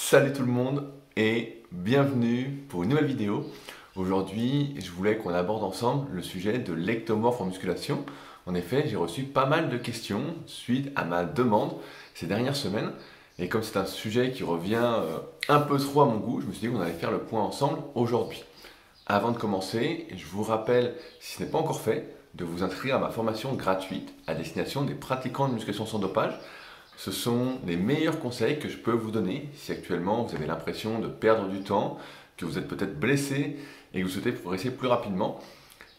Salut tout le monde et bienvenue pour une nouvelle vidéo. Aujourd'hui, je voulais qu'on aborde ensemble le sujet de l'ectomorphe en musculation. En effet, j'ai reçu pas mal de questions suite à ma demande ces dernières semaines. Et comme c'est un sujet qui revient un peu trop à mon goût, je me suis dit qu'on allait faire le point ensemble aujourd'hui. Avant de commencer, je vous rappelle, si ce n'est pas encore fait, de vous inscrire à ma formation gratuite à destination des pratiquants de musculation sans dopage. Ce sont les meilleurs conseils que je peux vous donner si actuellement vous avez l'impression de perdre du temps, que vous êtes peut-être blessé et que vous souhaitez progresser plus rapidement.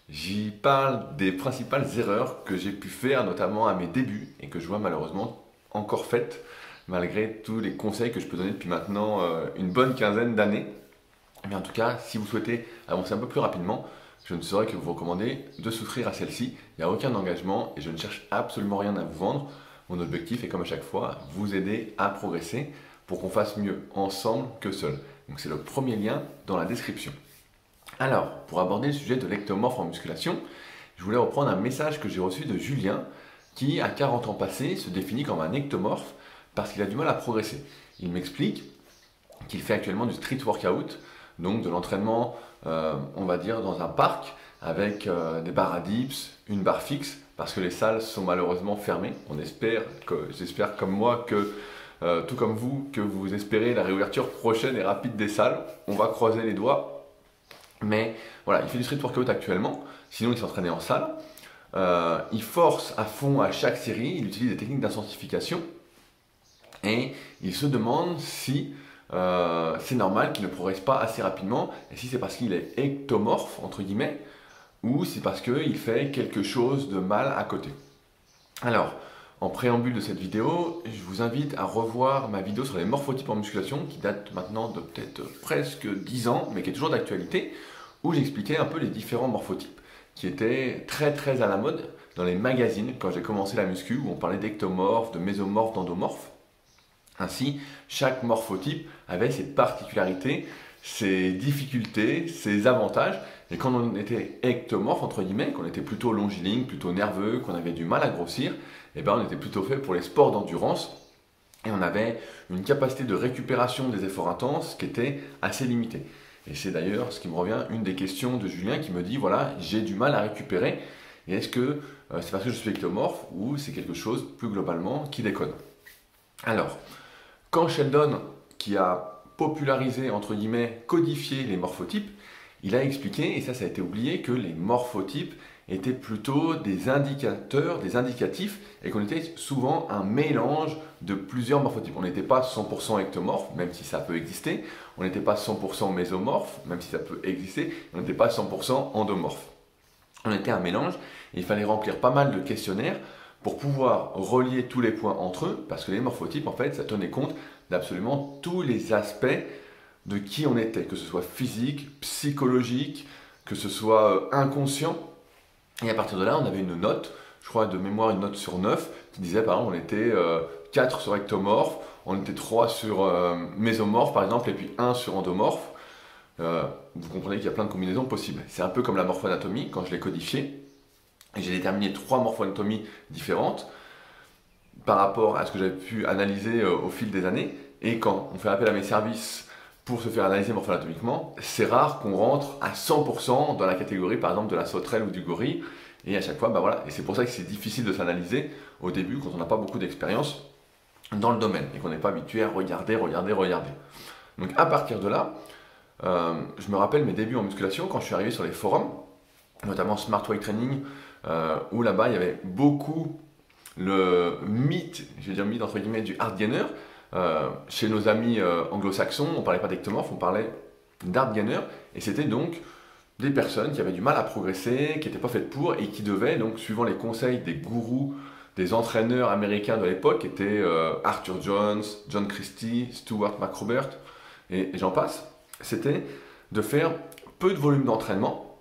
J'y parle des principales erreurs que j'ai pu faire, notamment à mes débuts, et que je vois malheureusement encore faites, malgré tous les conseils que je peux donner depuis maintenant une bonne quinzaine d'années. Mais en tout cas, si vous souhaitez avancer un peu plus rapidement, je ne saurais que vous recommander de souscrire à celle-ci. Il n'y a aucun engagement et je ne cherche absolument rien à vous vendre. Mon objectif est comme à chaque fois, vous aider à progresser pour qu'on fasse mieux ensemble que seul. Donc c'est le premier lien dans la description. Alors, pour aborder le sujet de l'ectomorphe en musculation, je voulais reprendre un message que j'ai reçu de Julien qui, à 40 ans passés, se définit comme un ectomorphe parce qu'il a du mal à progresser. Il m'explique qu'il fait actuellement du street workout, donc de l'entraînement, on va dire, dans un parc avec des barres à dips, une barre fixe, parce que les salles sont malheureusement fermées. J'espère comme moi que, tout comme vous, que vous espérez la réouverture prochaine et rapide des salles. On va croiser les doigts. Mais voilà, il fait du street workout actuellement, sinon il s'entraînait en salle. Il force à fond à chaque série, il utilise des techniques d'intensification et il se demande si c'est normal qu'il ne progresse pas assez rapidement et si c'est parce qu'il est ectomorphe, entre guillemets, ou c'est parce qu'il fait quelque chose de mal à côté. Alors, en préambule de cette vidéo, je vous invite à revoir ma vidéo sur les morphotypes en musculation qui date maintenant de peut-être presque 10 ans, mais qui est toujours d'actualité, où j'expliquais un peu les différents morphotypes qui étaient très à la mode dans les magazines quand j'ai commencé la muscu, où on parlait d'ectomorphe, de mésomorphe, d'endomorphe. Ainsi, chaque morphotype avait ses particularités, ses difficultés, ses avantages. Et quand on était ectomorphe, entre guillemets, qu'on était plutôt longiligne, plutôt nerveux, qu'on avait du mal à grossir, eh ben on était plutôt fait pour les sports d'endurance. Et on avait une capacité de récupération des efforts intenses qui était assez limitée. Et c'est d'ailleurs ce qui me revient, une des questions de Julien qui me dit, voilà, j'ai du mal à récupérer. Et est-ce que c'est parce que je suis ectomorphe ou c'est quelque chose plus globalement qui déconne? Alors, quand Sheldon, qui a popularisé, entre guillemets, codifié les morphotypes, il a expliqué, et ça a été oublié, que les morphotypes étaient plutôt des indicateurs, des indicatifs, et qu'on était souvent un mélange de plusieurs morphotypes. On n'était pas 100% ectomorphe, même si ça peut exister, on n'était pas 100% mésomorphe, même si ça peut exister, on n'était pas 100% endomorphe. On était un mélange, et il fallait remplir pas mal de questionnaires pour pouvoir relier tous les points entre eux, parce que les morphotypes, en fait, ça tenait compte d'absolument tous les aspects de qui on était, que ce soit physique, psychologique, que ce soit inconscient. Et à partir de là, on avait une note, je crois de mémoire une note sur 9, qui disait par exemple on était 4 sur ectomorphe, on était 3 sur mésomorphe par exemple, et puis 1 sur endomorphe. Vous comprenez qu'il y a plein de combinaisons possibles. C'est un peu comme la morphoanatomie, quand je l'ai codifié. J'ai déterminé 3 morphoanatomies différentes par rapport à ce que j'avais pu analyser au fil des années. Et quand on fait appel à mes services pour se faire analyser morphoanatomiquement, c'est rare qu'on rentre à 100% dans la catégorie par exemple de la sauterelle ou du gorille. Et à chaque fois, bah voilà. Et c'est pour ça que c'est difficile de s'analyser au début quand on n'a pas beaucoup d'expérience dans le domaine et qu'on n'est pas habitué à regarder. Donc à partir de là, je me rappelle mes débuts en musculation quand je suis arrivé sur les forums, notamment Smart Weight Training, où là-bas il y avait beaucoup le mythe, je vais dire mythe entre guillemets, du hard gainer. Chez nos amis anglo-saxons, on ne parlait pas d'ectomorphe, on parlait d'hard gainer, et c'était donc des personnes qui avaient du mal à progresser, qui n'étaient pas faites pour, et qui devaient, donc suivant les conseils des gourous, des entraîneurs américains de l'époque, qui étaient Arthur Jones, John Christie, Stuart McRobert, et j'en passe, c'était de faire peu de volume d'entraînement,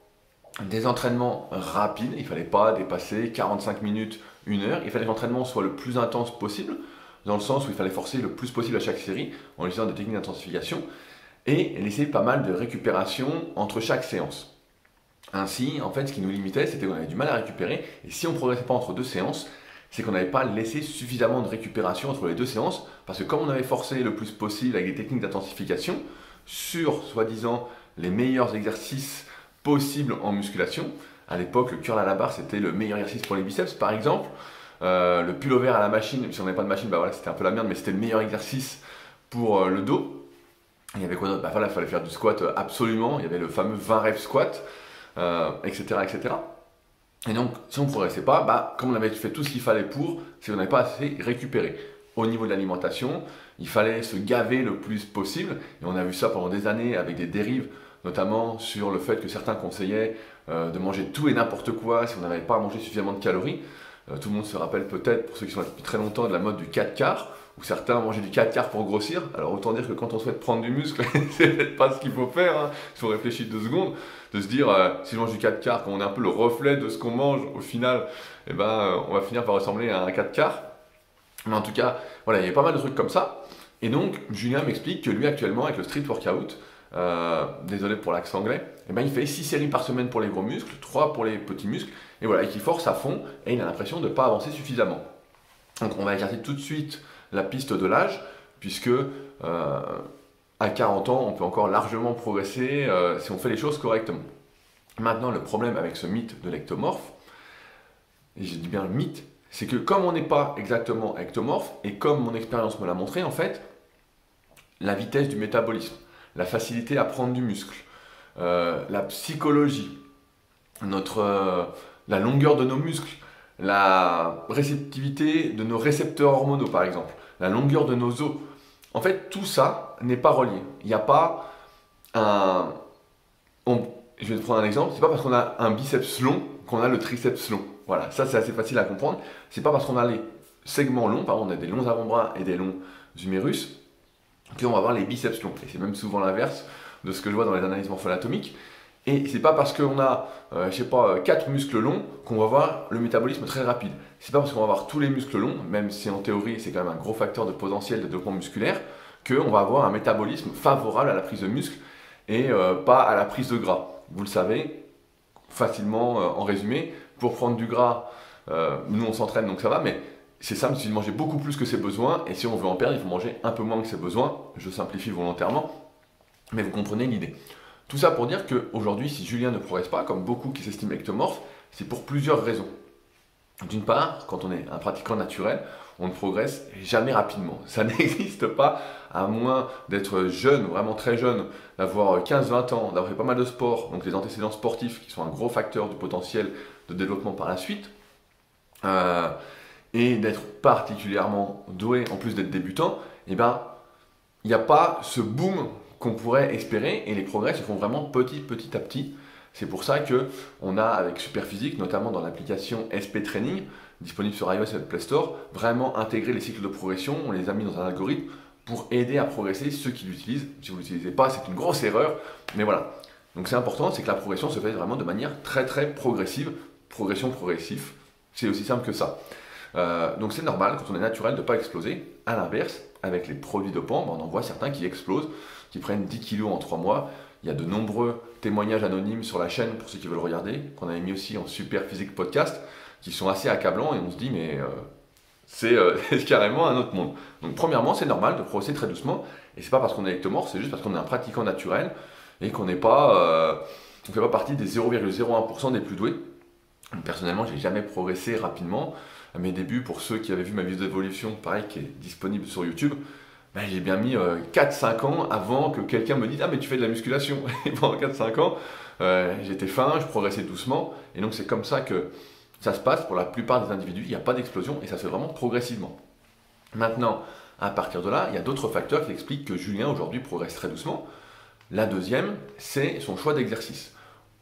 des entraînements rapides, il ne fallait pas dépasser 45 minutes, 1 heure, il fallait que l'entraînement soit le plus intense possible, dans le sens où il fallait forcer le plus possible à chaque série, en utilisant des techniques d'intensification, et laisser pas mal de récupération entre chaque séance. Ainsi, en fait, ce qui nous limitait, c'était qu'on avait du mal à récupérer, et si on ne progressait pas entre 2 séances, c'est qu'on n'avait pas laissé suffisamment de récupération entre les deux séances, parce que comme on avait forcé le plus possible avec des techniques d'intensification sur, soi-disant, les meilleurs exercices possibles en musculation, à l'époque, le curl à la barre, c'était le meilleur exercice pour les biceps, par exemple. Le pullover à la machine, si on n'avait pas de machine, bah voilà, c'était un peu la merde, mais c'était le meilleur exercice pour le dos. Il y avait quoi d'autre? Bah voilà, il fallait faire du squat absolument. Il y avait le fameux 20 reps squat, etc., etc. Et donc, si on ne progressait pas, bah, comme on avait fait tout ce qu'il fallait pour, c'est qu'on n'avait pas assez récupéré. Au niveau de l'alimentation, il fallait se gaver le plus possible. Et on a vu ça pendant des années avec des dérives, notamment sur le fait que certains conseillaient de manger tout et n'importe quoi si on n'avait pas à manger suffisamment de calories. Tout le monde se rappelle peut-être, pour ceux qui sont là depuis très longtemps, de la mode du 4 quarts, où certains mangeaient du 4 quarts pour grossir. Alors autant dire que quand on souhaite prendre du muscle, c'est peut-être pas ce qu'il faut faire. Hein. Il faut réfléchir 2 secondes, de se dire, si je mange du 4 quarts, quand on est un peu le reflet de ce qu'on mange, au final, eh ben, on va finir par ressembler à un 4 quarts. Mais en tout cas, voilà, il y a pas mal de trucs comme ça. Et donc, Julien m'explique que lui, actuellement, avec le street workout, désolé pour l'accent anglais, eh ben, il fait 6 séries par semaine pour les gros muscles, 3 pour les petits muscles, et voilà, et qu'il force à fond, et il a l'impression de ne pas avancer suffisamment. Donc on va écarter tout de suite la piste de l'âge, puisque à 40 ans, on peut encore largement progresser si on fait les choses correctement. Maintenant, le problème avec ce mythe de l'ectomorphe, et je dis bien le mythe, c'est que comme on n'est pas exactement ectomorphe, et comme mon expérience me l'a montré, en fait, la vitesse du métabolisme, la facilité à prendre du muscle, la psychologie, la longueur de nos muscles, la réceptivité de nos récepteurs hormonaux par exemple, la longueur de nos os. En fait, tout ça n'est pas relié. Il n'y a pas un... je vais te prendre un exemple, c'est pas parce qu'on a un biceps long qu'on a le triceps long. Voilà, ça c'est assez facile à comprendre. C'est pas parce qu'on a les segments longs, par exemple on a des longs avant-bras et des longs humérus, qu'on va avoir les biceps longs. Et c'est même souvent l'inverse de ce que je vois dans les analyses morpho-anatomiques. Et c'est pas parce qu'on a, je sais pas, 4 muscles longs qu'on va avoir le métabolisme très rapide. C'est pas parce qu'on va avoir tous les muscles longs, même si en théorie c'est quand même un gros facteur de potentiel de développement musculaire, qu'on va avoir un métabolisme favorable à la prise de muscle et pas à la prise de gras. Vous le savez, facilement en résumé, pour prendre du gras, nous on s'entraîne donc ça va, mais c'est simple, il suffit de manger beaucoup plus que ses besoins, et si on veut en perdre, il faut manger un peu moins que ses besoins. Je simplifie volontairement, mais vous comprenez l'idée. Tout ça pour dire qu'aujourd'hui, si Julien ne progresse pas, comme beaucoup qui s'estiment ectomorphes, c'est pour plusieurs raisons. D'une part, quand on est un pratiquant naturel, on ne progresse jamais rapidement. Ça n'existe pas, à moins d'être jeune, vraiment très jeune, d'avoir 15-20 ans, d'avoir fait pas mal de sport, donc les antécédents sportifs qui sont un gros facteur du potentiel de développement par la suite, et d'être particulièrement doué, en plus d'être débutant, eh ben, il n'y a pas ce boom qu'on pourrait espérer, et les progrès se font vraiment petit à petit. C'est pour ça qu'on a avec Superphysique, notamment dans l'application SP Training, disponible sur iOS et Play Store, vraiment intégré les cycles de progression, on les a mis dans un algorithme pour aider à progresser ceux qui l'utilisent. Si vous ne l'utilisez pas, c'est une grosse erreur, mais voilà. Donc c'est important, c'est que la progression se fait vraiment de manière très progressive, progression progressif, c'est aussi simple que ça. Donc c'est normal quand on est naturel de ne pas exploser. À l'inverse, avec les produits dopants, on en voit certains qui explosent, qui prennent 10 kilos en 3 mois. Il y a de nombreux témoignages anonymes sur la chaîne pour ceux qui veulent regarder, qu'on avait mis aussi en Superphysique Podcast, qui sont assez accablants et on se dit mais c'est carrément un autre monde. Donc premièrement, c'est normal de progresser très doucement, et c'est pas parce qu'on est ectomorphe, c'est juste parce qu'on est un pratiquant naturel et qu'on n'est pas, on fait pas partie des 0,01% des plus doués. Personnellement, j'ai jamais progressé rapidement. À mes débuts, pour ceux qui avaient vu ma vidéo d'évolution, pareil, qui est disponible sur YouTube, ben, j'ai bien mis 4-5 ans avant que quelqu'un me dise « Ah mais tu fais de la musculation !» Et pendant 4-5 ans, j'étais fin, je progressais doucement, et donc c'est comme ça que ça se passe pour la plupart des individus, il n'y a pas d'explosion, et ça se fait vraiment progressivement. Maintenant, à partir de là, il y a d'autres facteurs qui expliquent que Julien aujourd'hui progresse très doucement. La deuxième, c'est son choix d'exercice.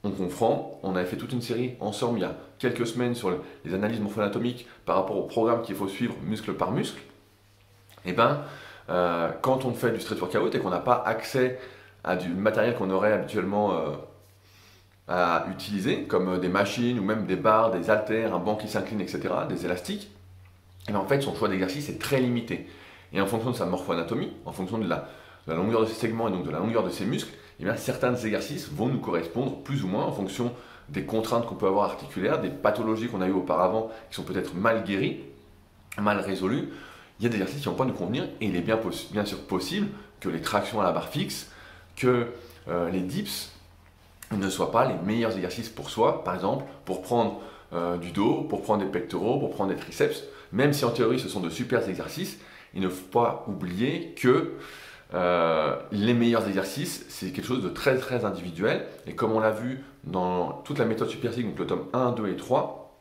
On comprend, on avait fait toute une série ensemble il y a quelques semaines sur les analyses morpho-anatomiques par rapport au programme qu'il faut suivre muscle par muscle. Et ben, quand on fait du street workout et qu'on n'a pas accès à du matériel qu'on aurait habituellement à utiliser, comme des machines ou même des barres, des haltères, un banc qui s'incline, etc., des élastiques, et ben en fait son choix d'exercice est très limité. Et en fonction de sa morpho-anatomie, en fonction de la longueur de ses segments et donc de la longueur de ses muscles, eh bien, certains exercices vont nous correspondre plus ou moins en fonction des contraintes qu'on peut avoir articulaires, des pathologies qu'on a eues auparavant qui sont peut-être mal guéries. mal résolue, il y a des exercices qui vont pas nous convenir et il est bien sûr possible que les tractions à la barre fixe, que les dips ne soient pas les meilleurs exercices pour soi, par exemple pour prendre du dos, pour prendre des pectoraux, pour prendre des triceps, même si en théorie ce sont de super exercices, il ne faut pas oublier que les meilleurs exercices, c'est quelque chose de très très individuel, et comme on l'a vu dans toute la méthode Super Physique, donc le tome 1, 2 et 3,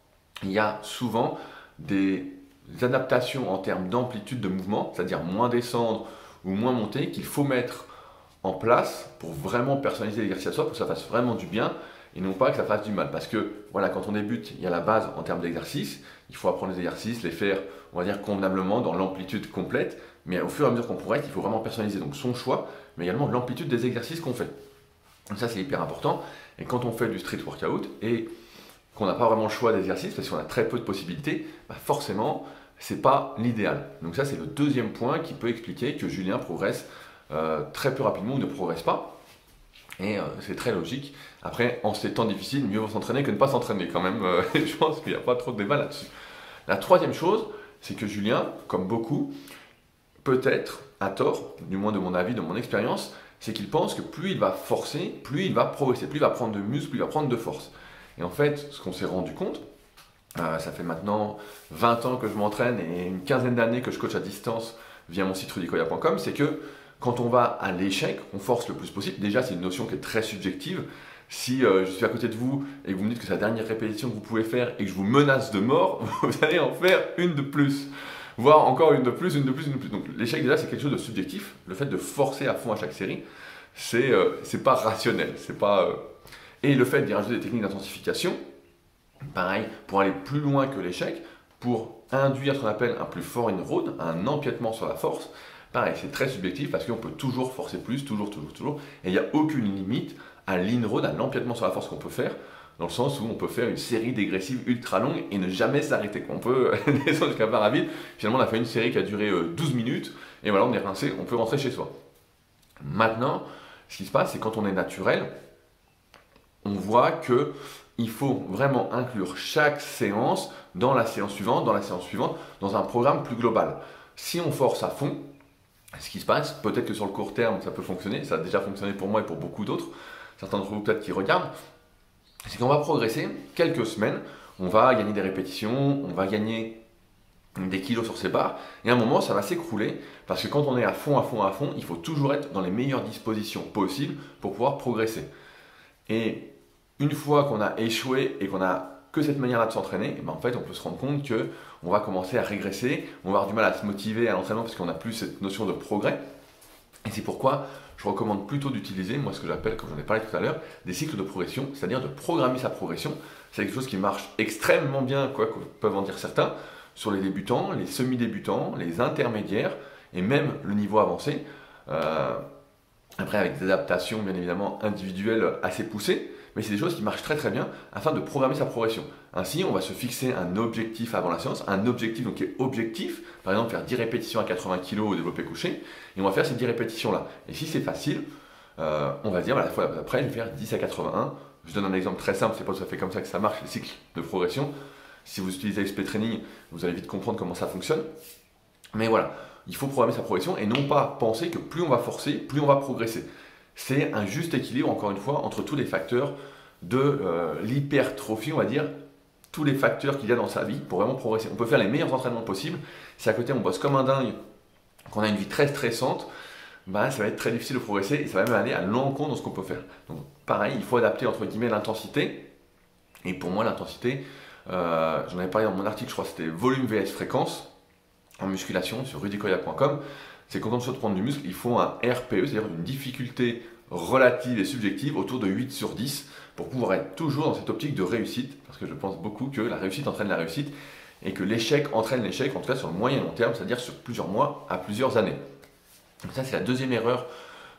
il y a souvent des adaptations en termes d'amplitude de mouvement, c'est-à-dire moins descendre ou moins monter, qu'il faut mettre en place pour vraiment personnaliser l'exercice à soi, pour que ça fasse vraiment du bien et non pas que ça fasse du mal. Parce que voilà, quand on débute, il y a la base en termes d'exercice, il faut apprendre les exercices, les faire, on va dire, convenablement dans l'amplitude complète, mais au fur et à mesure qu'on progresse, il faut vraiment personnaliser donc son choix, mais également l'amplitude des exercices qu'on fait. Donc ça, c'est hyper important. Et quand on fait du street workout et qu'on n'a pas vraiment le choix d'exercice, parce qu'on a très peu de possibilités, bah forcément, c'est pas l'idéal. Donc ça, c'est le deuxième point qui peut expliquer que Julien progresse très peu rapidement ou ne progresse pas. Et c'est très logique. Après, en ces temps difficiles, mieux vaut s'entraîner que ne pas s'entraîner quand même. Je pense qu'il n'y a pas trop de débat là-dessus. La troisième chose, c'est que Julien, comme beaucoup, peut-être à tort, du moins de mon avis, de mon expérience, c'est qu'il pense que plus il va forcer, plus il va progresser, plus il va prendre de muscle, plus il va prendre de force. Et en fait, ce qu'on s'est rendu compte, ça fait maintenant 20 ans que je m'entraîne et une quinzaine d'années que je coach à distance via mon site rudicoya.com, c'est que quand on va à l'échec, on force le plus possible. Déjà, c'est une notion qui est très subjective. Si je suis à côté de vous et que vous me dites que c'est la dernière répétition que vous pouvez faire et que je vous menace de mort, vous allez en faire une de plus. Voire encore une de plus, une de plus, une de plus. Donc l'échec déjà c'est quelque chose de subjectif. Le fait de forcer à fond à chaque série, c'est pas rationnel. Et le fait d'y rajouter des techniques d'intensification, pareil, pour aller plus loin que l'échec, pour induire ce qu'on appelle un plus fort in-road, un empiètement sur la force, pareil, c'est très subjectif parce qu'on peut toujours forcer plus, toujours. Et il n'y a aucune limite à l'in-road, à l'empiètement sur la force qu'on peut faire, dans le sens où on peut faire une série dégressive ultra longue et ne jamais s'arrêter. On peut descendre jusqu'à barre à vide. Finalement, on a fait une série qui a duré 12 minutes, et voilà, on est rincé, on peut rentrer chez soi. Maintenant, ce qui se passe, c'est quand on est naturel, on voit qu'il faut vraiment inclure chaque séance dans la séance suivante, dans un programme plus global. Si on force à fond, ce qui se passe, peut-être que sur le court terme, ça peut fonctionner, ça a déjà fonctionné pour moi et pour beaucoup d'autres, certains d'entre vous peut-être qui regardent, c'est qu'on va progresser quelques semaines, on va gagner des répétitions, on va gagner des kilos sur ses barres, et à un moment, ça va s'écrouler, parce que quand on est à fond, il faut toujours être dans les meilleures dispositions possibles pour pouvoir progresser. Et une fois qu'on a échoué et qu'on a que cette manière-là de s'entraîner, en fait, on peut se rendre compte qu'on va commencer à régresser, on va avoir du mal à se motiver à l'entraînement parce qu'on n'a plus cette notion de progrès. Et c'est pourquoi je recommande plutôt d'utiliser, moi ce que j'appelle, comme j'en ai parlé tout à l'heure, des cycles de progression, c'est-à-dire de programmer sa progression. C'est quelque chose qui marche extrêmement bien, quoi que peuvent en dire certains, sur les débutants, les semi-débutants, les intermédiaires et même le niveau avancé. Après, avec des adaptations bien évidemment individuelles assez poussées, mais c'est des choses qui marchent très très bien afin de programmer sa progression. Ainsi, on va se fixer un objectif avant la séance, un objectif donc qui est objectif, par exemple faire 10 répétitions à 80 kg au développé couché, et on va faire ces 10 répétitions-là. Et si c'est facile, on va dire, la fois d'après, je vais faire 10 à 81. Je donne un exemple très simple, c'est pas tout à fait comme ça que ça marche, les cycles de progression. Si vous utilisez XP Training, vous allez vite comprendre comment ça fonctionne. Mais voilà, il faut programmer sa progression et non pas penser que plus on va forcer, plus on va progresser. C'est un juste équilibre, encore une fois, entre tous les facteurs de l'hypertrophie, on va dire, tous les facteurs qu'il y a dans sa vie pour vraiment progresser. On peut faire les meilleurs entraînements possibles. Si à côté on bosse comme un dingue, qu'on a une vie très stressante, bah, ça va être très difficile de progresser et ça va même aller à l'encontre de ce qu'on peut faire. Donc pareil, il faut adapter entre guillemets l'intensité. Et pour moi, l'intensité, j'en avais parlé dans mon article, je crois que c'était volume vs fréquence en musculation sur rudicoya.com. C'est quand on souhaite prendre du muscle, il faut un RPE, c'est-à-dire une difficulté relative et subjective autour de 8 sur 10 pour pouvoir être toujours dans cette optique de réussite, parce que je pense beaucoup que la réussite entraîne la réussite et que l'échec entraîne l'échec, en tout cas sur le moyen et long terme, c'est-à-dire sur plusieurs mois à plusieurs années. Donc ça, c'est la deuxième erreur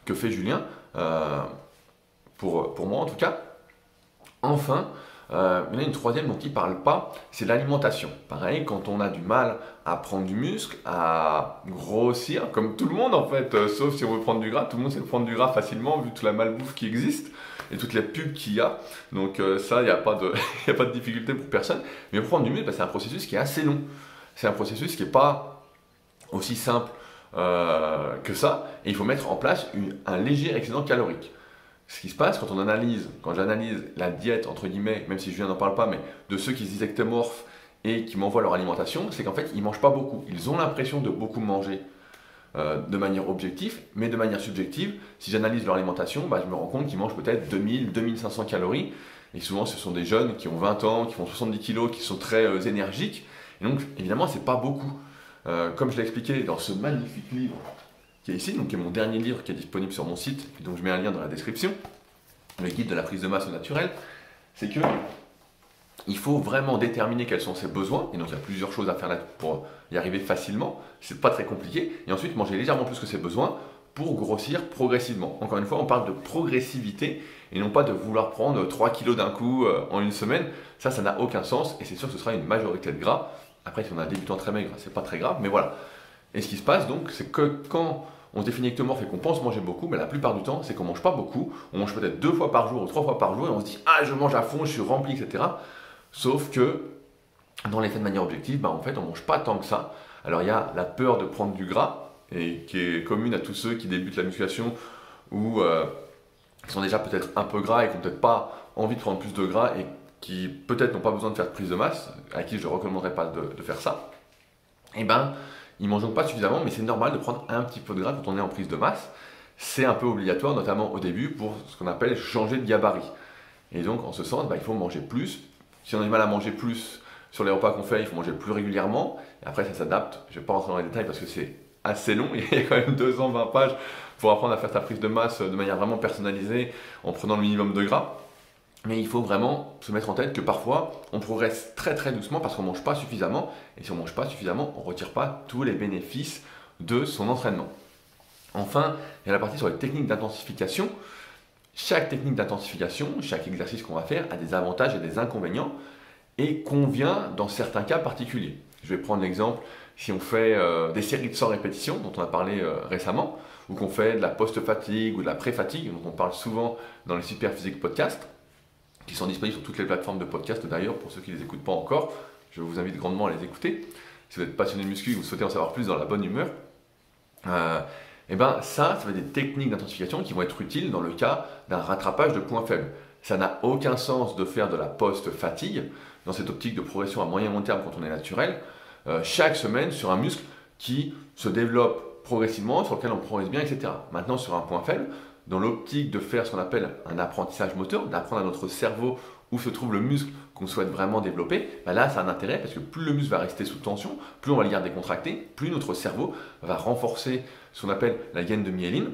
que fait Julien, pour moi en tout cas. Enfin, il y en a une troisième dont il ne parle pas, c'est l'alimentation. Pareil, quand on a du mal à prendre du muscle, à grossir, comme tout le monde en fait, sauf si on veut prendre du gras, tout le monde sait prendre du gras facilement vu toute la malbouffe qui existe et toutes les pubs qu'il y a. Donc ça, il n'y a pas de difficulté pour personne. Mais prendre du muscle, c'est un processus qui est assez long. c'est un processus qui n'est pas aussi simple que ça, et il faut mettre en place un léger excédent calorique. Ce qui se passe quand j'analyse la diète, entre guillemets, même si Julien n'en parle pas, mais de ceux qui se disent ectomorphes et qui m'envoient leur alimentation, c'est qu'en fait, ils ne mangent pas beaucoup. Ils ont l'impression de beaucoup manger de manière objective, mais de manière subjective, si j'analyse leur alimentation, je me rends compte qu'ils mangent peut-être 2000-2500 calories. Et souvent, ce sont des jeunes qui ont 20 ans, qui font 70 kilos, qui sont très énergiques. Et donc, évidemment, c'est pas beaucoup. Comme je l'ai expliqué dans ce magnifique livre qui est ici, donc qui est mon dernier livre qui est disponible sur mon site, et donc je mets un lien dans la description, le guide de la prise de masse au naturel, c'est que il faut vraiment déterminer quels sont ses besoins, et donc il y a plusieurs choses à faire là pour y arriver facilement, c'est pas très compliqué, et ensuite manger légèrement plus que ses besoins pour grossir progressivement. Encore une fois, on parle de progressivité, et non pas de vouloir prendre 3 kilos d'un coup en une semaine, ça n'a aucun sens, et c'est sûr que ce sera une majorité de gras. Après, si on a un débutant très maigre, c'est pas très grave, mais voilà. Et ce qui se passe donc, c'est que quand on se définit ectomorphe et qu'on pense manger beaucoup, mais la plupart du temps, c'est qu'on mange pas beaucoup, on mange peut-être 2 fois par jour ou 3 fois par jour, et on se dit « Ah, je mange à fond, je suis rempli, etc. » Sauf que, dans les faits de manière objective, en fait, on mange pas tant que ça. Alors, il y a la peur de prendre du gras, et qui est commune à tous ceux qui débutent la musculation, ou qui sont déjà peut-être un peu gras et qui n'ont peut-être pas envie de prendre plus de gras, et qui peut-être n'ont pas besoin de faire de prise de masse, à qui je ne recommanderais pas de faire ça, ils ne mangent donc pas suffisamment, mais c'est normal de prendre un petit peu de gras quand on est en prise de masse. C'est un peu obligatoire, notamment au début, pour ce qu'on appelle changer de gabarit. Et donc, en ce sens, il faut manger plus. Si on a du mal à manger plus sur les repas qu'on fait, il faut manger plus régulièrement. Et après, ça s'adapte. Je ne vais pas rentrer dans les détails parce que c'est assez long. Il y a quand même 220 pages pour apprendre à faire ta prise de masse de manière vraiment personnalisée en prenant le minimum de gras. Mais il faut vraiment se mettre en tête que parfois, on progresse très très doucement parce qu'on ne mange pas suffisamment. Et si on ne mange pas suffisamment, on ne retire pas tous les bénéfices de son entraînement. Enfin, il y a la partie sur les techniques d'intensification. Chaque technique d'intensification, chaque exercice qu'on va faire a des avantages et des inconvénients et convient dans certains cas particuliers. Je vais prendre l'exemple, si on fait des séries de 100 répétitions, dont on a parlé récemment, ou qu'on fait de la post-fatigue ou de la pré-fatigue, dont on parle souvent dans les Super Physique Podcasts, qui sont disponibles sur toutes les plateformes de podcast d'ailleurs, pour ceux qui ne les écoutent pas encore, je vous invite grandement à les écouter. Si vous êtes passionné de muscu et que vous souhaitez en savoir plus dans la bonne humeur, ça va être des techniques d'intensification qui vont être utiles dans le cas d'un rattrapage de points faibles. Ça n'a aucun sens de faire de la post-fatigue dans cette optique de progression à moyen long terme quand on est naturel, chaque semaine sur un muscle qui se développe progressivement, sur lequel on progresse bien, etc. Maintenant, sur un point faible, dans l'optique de faire ce qu'on appelle un apprentissage moteur, d'apprendre à notre cerveau où se trouve le muscle qu'on souhaite vraiment développer, là, ça a un intérêt parce que plus le muscle va rester sous tension, plus on va le garder contracté, plus notre cerveau va renforcer ce qu'on appelle la gaine de myéline.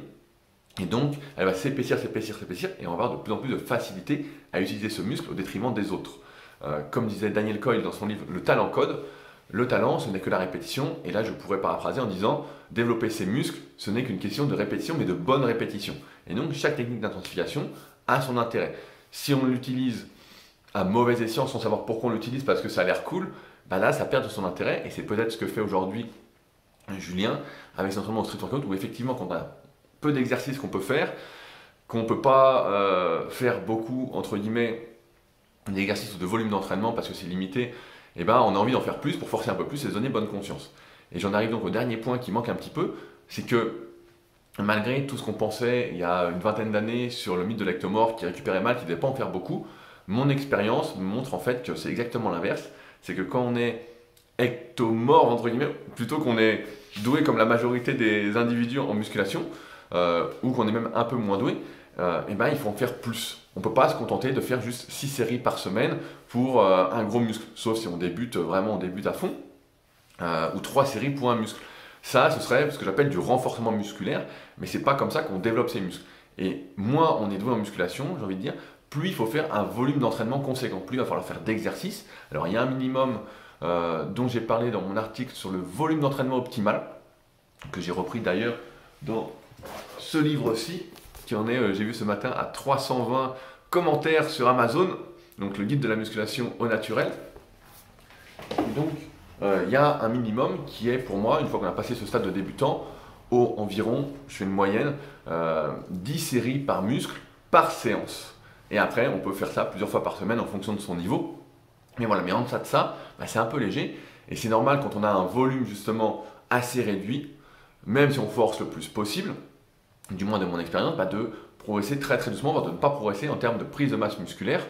Et donc, elle va s'épaissir, et on va avoir de plus en plus de facilité à utiliser ce muscle au détriment des autres. Comme disait Daniel Coyle dans son livre Le Talent Code, le talent, ce n'est que la répétition. Et là, je pourrais paraphraser en disant, développer ses muscles, ce n'est qu'une question de répétition, mais de bonne répétition. Et donc, chaque technique d'intensification a son intérêt. Si on l'utilise à mauvais escient, sans savoir pourquoi on l'utilise, parce que ça a l'air cool, là, ça perd de son intérêt. Et c'est peut-être ce que fait aujourd'hui Julien avec son entraînement au street workout, où effectivement, quand on a peu d'exercices qu'on peut faire, qu'on ne peut pas faire beaucoup, entre guillemets, d'exercices ou de volume d'entraînement parce que c'est limité, on a envie d'en faire plus pour forcer un peu plus et se donner bonne conscience. Et j'en arrive donc au dernier point qui manque un petit peu, c'est que malgré tout ce qu'on pensait il y a une vingtaine d'années sur le mythe de l'ectomorphe qui récupérait mal, qui ne devait pas en faire beaucoup, mon expérience me montre en fait que c'est exactement l'inverse. C'est que quand on est ectomorphe, entre guillemets, plutôt qu'on est doué comme la majorité des individus en musculation, ou qu'on est même un peu moins doué, il faut en faire plus. On ne peut pas se contenter de faire juste 6 séries par semaine pour un gros muscle, sauf si on débute à fond, ou 3 séries pour un muscle. Ça, ce serait ce que j'appelle du renforcement musculaire, mais c'est pas comme ça qu'on développe ses muscles. Et moins on est doué en musculation, j'ai envie de dire, plus il faut faire un volume d'entraînement conséquent, plus il va falloir faire d'exercices. Alors il y a un minimum dont j'ai parlé dans mon article sur le volume d'entraînement optimal, que j'ai repris d'ailleurs dans ce livre-ci, qui en est, j'ai vu ce matin, à 320 commentaires sur Amazon, donc le guide de la musculation au naturel. Et donc, il y a un minimum qui est pour moi, une fois qu'on a passé ce stade de débutant, environ, je fais une moyenne, 10 séries par muscle, par séance. Et après, on peut faire ça plusieurs fois par semaine en fonction de son niveau. Mais voilà, mais en deçà de ça, c'est un peu léger. Et c'est normal quand on a un volume justement assez réduit, même si on force le plus possible, du moins de mon expérience, de progresser très très doucement, voire de ne pas progresser en termes de prise de masse musculaire.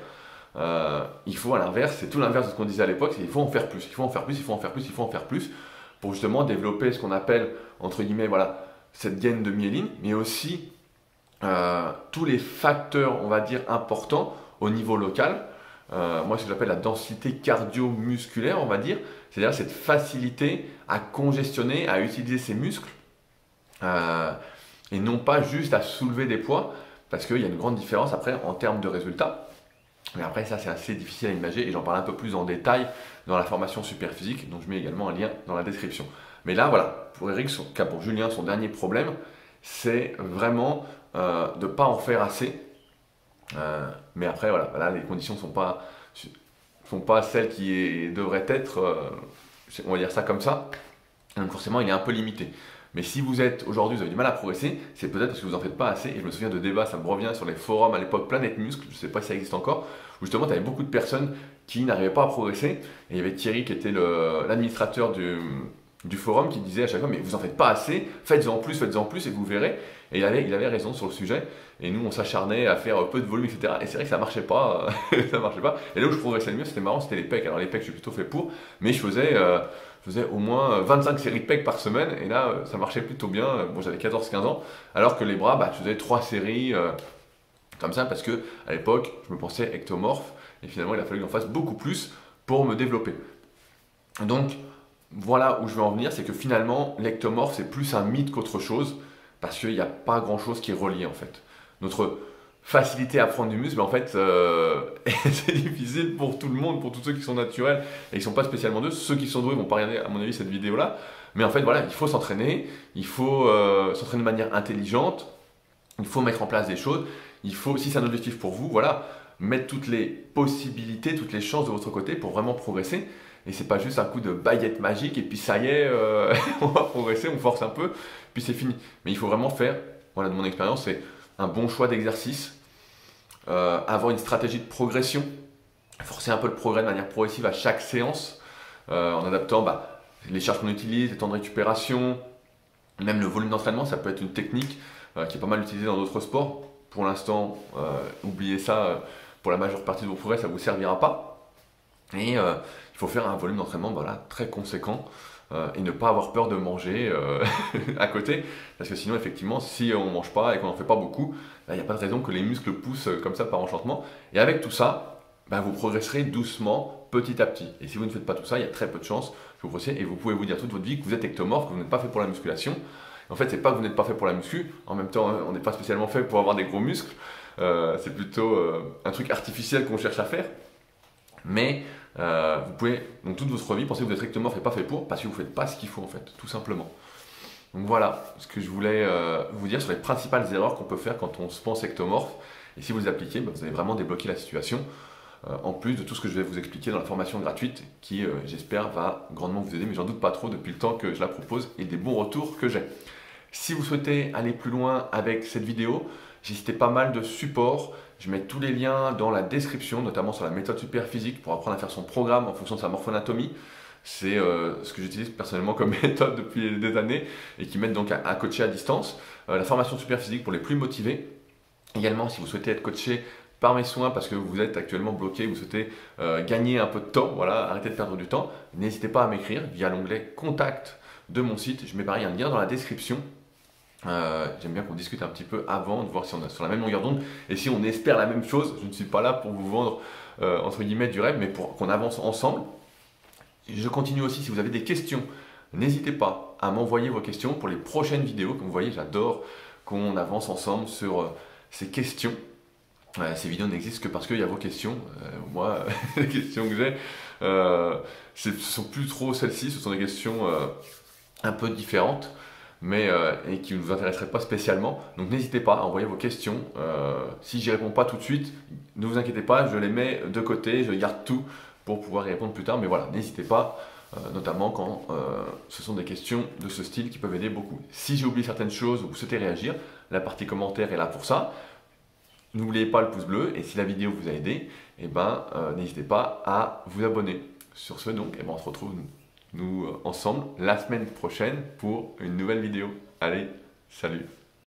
Il faut à l'inverse, c'est tout l'inverse de ce qu'on disait à l'époque, c'est il faut en faire plus, il faut en faire plus, il faut en faire plus, il faut en faire plus, pour justement développer ce qu'on appelle, entre guillemets, voilà, cette gaine de myéline, mais aussi tous les facteurs, on va dire, importants au niveau local. Moi, ce que j'appelle la densité cardio-musculaire, on va dire, c'est-à-dire cette facilité à congestionner, à utiliser ses muscles, et non pas juste à soulever des poids, parce qu'il y a une grande différence après en termes de résultats. Mais après, ça, c'est assez difficile à imager, et j'en parle un peu plus en détail dans la formation super physique, dont je mets également un lien dans la description. Mais là, voilà, pour Eric, pour Julien, son dernier problème, c'est vraiment de ne pas en faire assez. Mais après, voilà, les conditions ne sont pas celles qui devraient être, on va dire ça comme ça. Donc forcément, il est un peu limité. Mais si vous êtes aujourd'hui, vous avez du mal à progresser, c'est peut-être parce que vous n'en faites pas assez. Et je me souviens de débats, ça me revient sur les forums à l'époque, Planète Muscle, je ne sais pas si ça existe encore, où justement, tu avais beaucoup de personnes qui n'arrivaient pas à progresser. Et il y avait Thierry qui était l'administrateur du forum qui disait à chaque fois, mais vous en faites pas assez, faites-en plus et vous verrez. Et il avait raison sur le sujet. Et nous, on s'acharnait à faire peu de volume, etc. Et c'est vrai que ça marchait pas, ça marchait pas. Et là où je progressais le mieux, c'était marrant, c'était les pecs. Alors les pecs, je suis plutôt fait pour, mais je faisais au moins 25 séries de pecs par semaine. Et là, ça marchait plutôt bien. Bon, j'avais 14-15 ans. Alors que les bras, je faisais 3 séries comme ça, parce que à l'époque, je me pensais ectomorphe. Et finalement, il a fallu que j'en fasse beaucoup plus pour me développer. Donc, voilà où je veux en venir, c'est que finalement, l'ectomorphe, c'est plus un mythe qu'autre chose, parce qu'il n'y a pas grand-chose qui est relié en fait. Notre facilité à prendre du muscle, en fait, c'est difficile pour tout le monde, pour tous ceux qui sont naturels et qui ne sont pas spécialement doués. Ceux qui sont doués vont pas regarder, à mon avis, cette vidéo-là. Mais en fait, voilà, il faut s'entraîner, il faut s'entraîner de manière intelligente, il faut mettre en place des choses, il faut, si c'est un objectif pour vous, voilà, mettre toutes les possibilités, toutes les chances de votre côté pour vraiment progresser. Et c'est pas juste un coup de baguette magique et puis ça y est, on va progresser, on force un peu, puis c'est fini. Mais il faut vraiment faire, voilà, de mon expérience, c'est un bon choix d'exercice, avoir une stratégie de progression, forcer un peu le progrès de manière progressive à chaque séance, en adaptant les charges qu'on utilise, les temps de récupération, même le volume d'entraînement. Ça peut être une technique qui est pas mal utilisée dans d'autres sports. Pour l'instant, oubliez ça, pour la majeure partie de vos progrès, ça ne vous servira pas. Et il faut faire un volume d'entraînement très conséquent et ne pas avoir peur de manger à côté, parce que sinon effectivement si on ne mange pas et qu'on n'en fait pas beaucoup, il n'y a pas de raison que les muscles poussent comme ça par enchantement. Et avec tout ça, vous progresserez doucement, petit à petit. Et si vous ne faites pas tout ça, il y a très peu de chances que vous progressiez, et vous pouvez vous dire toute votre vie que vous êtes ectomorphe, que vous n'êtes pas fait pour la musculation. En fait, c'est pas que vous n'êtes pas fait pour la muscu, en même temps on n'est pas spécialement fait pour avoir des gros muscles, c'est plutôt un truc artificiel qu'on cherche à faire. Mais vous pouvez, donc toute votre vie, penser que vous êtes ectomorphe et pas fait pour, parce que vous ne faites pas ce qu'il faut en fait, tout simplement. Donc voilà ce que je voulais vous dire sur les principales erreurs qu'on peut faire quand on se pense ectomorphe. Et si vous les appliquez, vous allez vraiment débloquer la situation, en plus de tout ce que je vais vous expliquer dans la formation gratuite, qui j'espère va grandement vous aider, mais j'en doute pas trop depuis le temps que je la propose et des bons retours que j'ai. Si vous souhaitez aller plus loin avec cette vidéo, j'ai cité pas mal de supports. Je mets tous les liens dans la description, notamment sur la méthode super physique pour apprendre à faire son programme en fonction de sa morphoanatomie. C'est ce que j'utilise personnellement comme méthode depuis des années et qui m'aide donc à coacher à distance. La formation super physique pour les plus motivés. Également, si vous souhaitez être coaché par mes soins parce que vous êtes actuellement bloqué, vous souhaitez gagner un peu de temps, voilà, arrêtez de perdre du temps, n'hésitez pas à m'écrire via l'onglet contact de mon site. Je mets pareil un lien dans la description. J'aime bien qu'on discute un petit peu avant, de voir si on est sur la même longueur d'onde et si on espère la même chose. Je ne suis pas là pour vous vendre entre guillemets du rêve, mais pour qu'on avance ensemble. Je continue aussi, si vous avez des questions, n'hésitez pas à m'envoyer vos questions pour les prochaines vidéos. Comme vous voyez, j'adore qu'on avance ensemble sur ces questions. Ces vidéos n'existent que parce qu'il y a vos questions. Moi, les questions que j'ai, ce ne sont plus trop celles-ci, ce sont des questions un peu différentes, mais et qui ne vous intéresseraient pas spécialement. Donc n'hésitez pas à envoyer vos questions. Si j'y réponds pas tout de suite, ne vous inquiétez pas, je les mets de côté, je garde tout pour pouvoir y répondre plus tard. Mais voilà, n'hésitez pas, notamment quand ce sont des questions de ce style qui peuvent aider beaucoup. Si j'ai oublié certaines choses ou vous souhaitez réagir, la partie commentaire est là pour ça. N'oubliez pas le pouce bleu, et si la vidéo vous a aidé, n'hésitez pas à vous abonner. Sur ce donc, on se retrouve nous ensemble la semaine prochaine pour une nouvelle vidéo. Allez, salut!